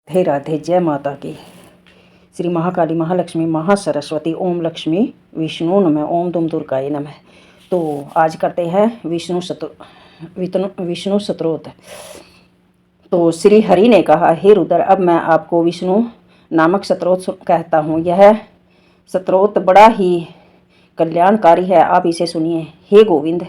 हे राधे, जय माता की। श्री महाकाली महालक्ष्मी महासरस्वती ओम लक्ष्मी विष्णु नमः, ओम दुम दुर्गाय नमः। तो आज करते हैं विष्णु स्तोत्र। तो श्री हरि ने कहा, हे रुद्र, अब मैं आपको विष्णु नामक स्तोत्र कहता हूँ। यह स्तोत्र बड़ा ही कल्याणकारी है, आप इसे सुनिए। हे गोविंद,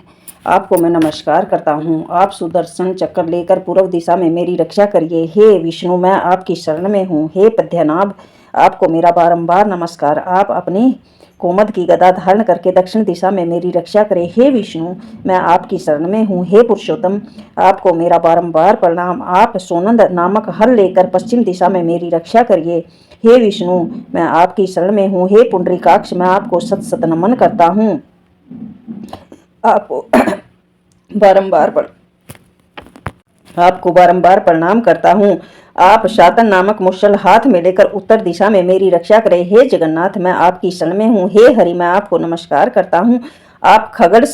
आपको मैं नमस्कार करता हूँ। आप सुदर्शन चक्र लेकर पूर्व दिशा में मेरी रक्षा करिए। हे विष्णु, मैं आपकी शरण में हूँ। हे पद्मनाभ, आपको मेरा बारंबार नमस्कार। आप अपनी कोमद की गदा धारण करके दक्षिण दिशा में मेरी रक्षा करें। हे विष्णु, मैं आपकी शरण में हूँ। हे पुरुषोत्तम, आपको मेरा बारंबार प्रणाम। आप सोनंद नामक हल लेकर पश्चिम दिशा में मेरी रक्षा करिए। हे विष्णु, मैं आपकी शरण में हूँ। हे पुंडरीकाक्ष, मैं आपको सत सत नमन करता हूँ। आपको बारंबार प्रणाम करता हूँ। आप शातन नामक मुसल हाथ में लेकर उत्तर दिशा में मेरी रक्षा करें। हे जगन्नाथ, मैं आपकी शरण में हूँ। हे हरि, मैं आपको नमस्कार करता हूँ। आप खड्ग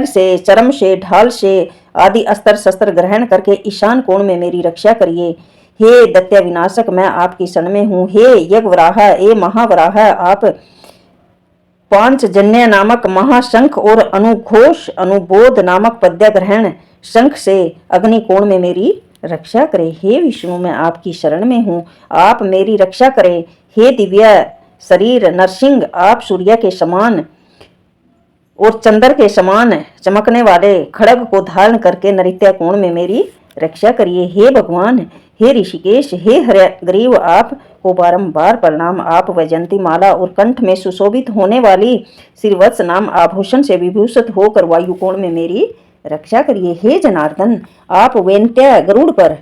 से, चरम से, ढाल से आदि अस्त्र शस्त्र ग्रहण करके ईशान कोण में मेरी रक्षा करिए। हे दैत्य विनाशक, मैं आपकी शरण में हूँ। हे यज्ञवराह, ए महावराह, आप पांचजन्य नामक महाशंख और अनुघोष अनुबोध नामक पद्य ग्रहण शंख से अग्निकोण में मेरी रक्षा करें। हे विष्णु, मैं आपकी शरण में हूँ। आप मेरी रक्षा करें। हे दिव्य शरीर नरसिंह, आप सूर्य के समान और चंद्र के समान चमकने वाले खड्ग को धारण करके नृत्य कोण में मेरी रक्षा करिए। हे भगवान, हे ऋषिकेश, हे हयग्रीव, आपको बारंबार प्रणाम। आप वैजयंती माला और कंठ में सुशोभित होने वाली श्रीवत्स नाम आभूषण से विभूषित होकर वायुकोण में मेरी रक्षा करिए। हे जनार्दन, आप वैन्त्य गरुड़ पर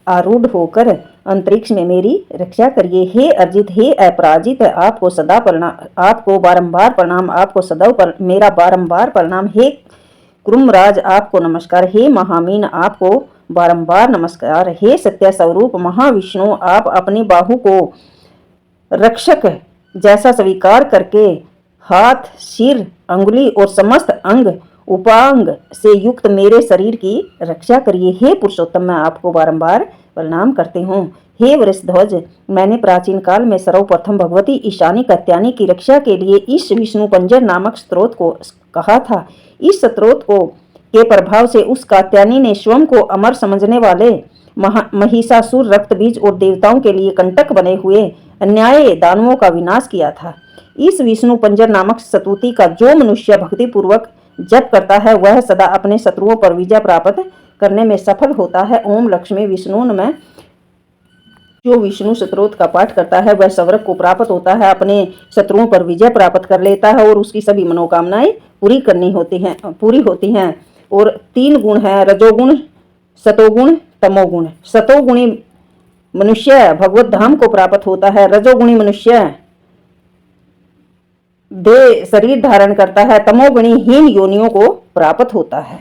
आरूढ़ होकर अंतरिक्ष में मेरी रक्षा करिए। हे अर्जित, हे अपराजित, आपको बारंबार प्रणाम। आपको सदैव मेरा बारंबार प्रणाम। हे कुर्मराज, आपको नमस्कार। हे महामीन, आपको बारंबार नमस्कार। हे सत्य स्वरूप महाविष्णु, आप अपनी बाहु को रक्षक जैसा स्वीकार करके हाथ, सिर, अंगुली और समस्त अंग उपांग से युक्त मेरे शरीर की रक्षा करिए। हे पुरुषोत्तम, मैं आपको बारंबार प्रणाम करती हूँ। हे वृषध्वज, मैंने प्राचीन काल में सर्वप्रथम भगवती ईशानी कात्यायनी की रक्षा के लिए इस विष्णु पंजर नामक स्तोत्र को कहा था। इस स्तोत्र के प्रभाव से उस कात्यायनी ने स्वयं को अमर समझने वाले महिषासुर, रक्तबीज और देवताओं के लिए कंटक बने हुए अन्याय दानवों का विनाश किया था। इस विष्णु पंजर नामक स्तुति का जो मनुष्य भक्ति पूर्वक जप करता है, वह सदा अपने शत्रुओं पर विजय प्राप्त करने में सफल होता है। ओम लक्ष्मी विष्णु नमः। जो विष्णु स्तोत्र का पाठ करता है, वह स्वर्ग को प्राप्त होता है, अपने शत्रुओं पर विजय प्राप्त कर लेता है और उसकी सभी मनोकामनाएं पूरी होती हैं। और 3 गुण हैं, रजोगुण, सतोगुण, तमोगुण। सतोगुणी मनुष्य भगवत धाम को प्राप्त होता है। रजोगुणी मनुष्य देह शरीर धारण करता है। तमोगुणी हीन योनियों को प्राप्त होता है।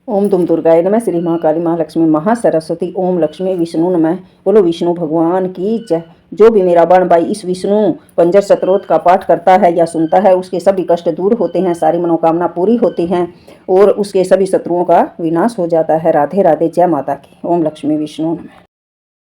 ओम दुम दुर्गाय नमः। श्री महाकाली महालक्ष्मी महासरस्वती ओम लक्ष्मी विष्णु नमः। बोलो विष्णु भगवान की जय। जो भी मेरा बाण भाई इस विष्णु पंजर स्तोत्र का पाठ करता है या सुनता है, उसके सभी कष्ट दूर होते हैं, सारी मनोकामना पूरी होती हैं और उसके सभी शत्रुओं का विनाश हो जाता है। राधे राधे, जय माता की। ओम लक्ष्मी विष्णु नमः।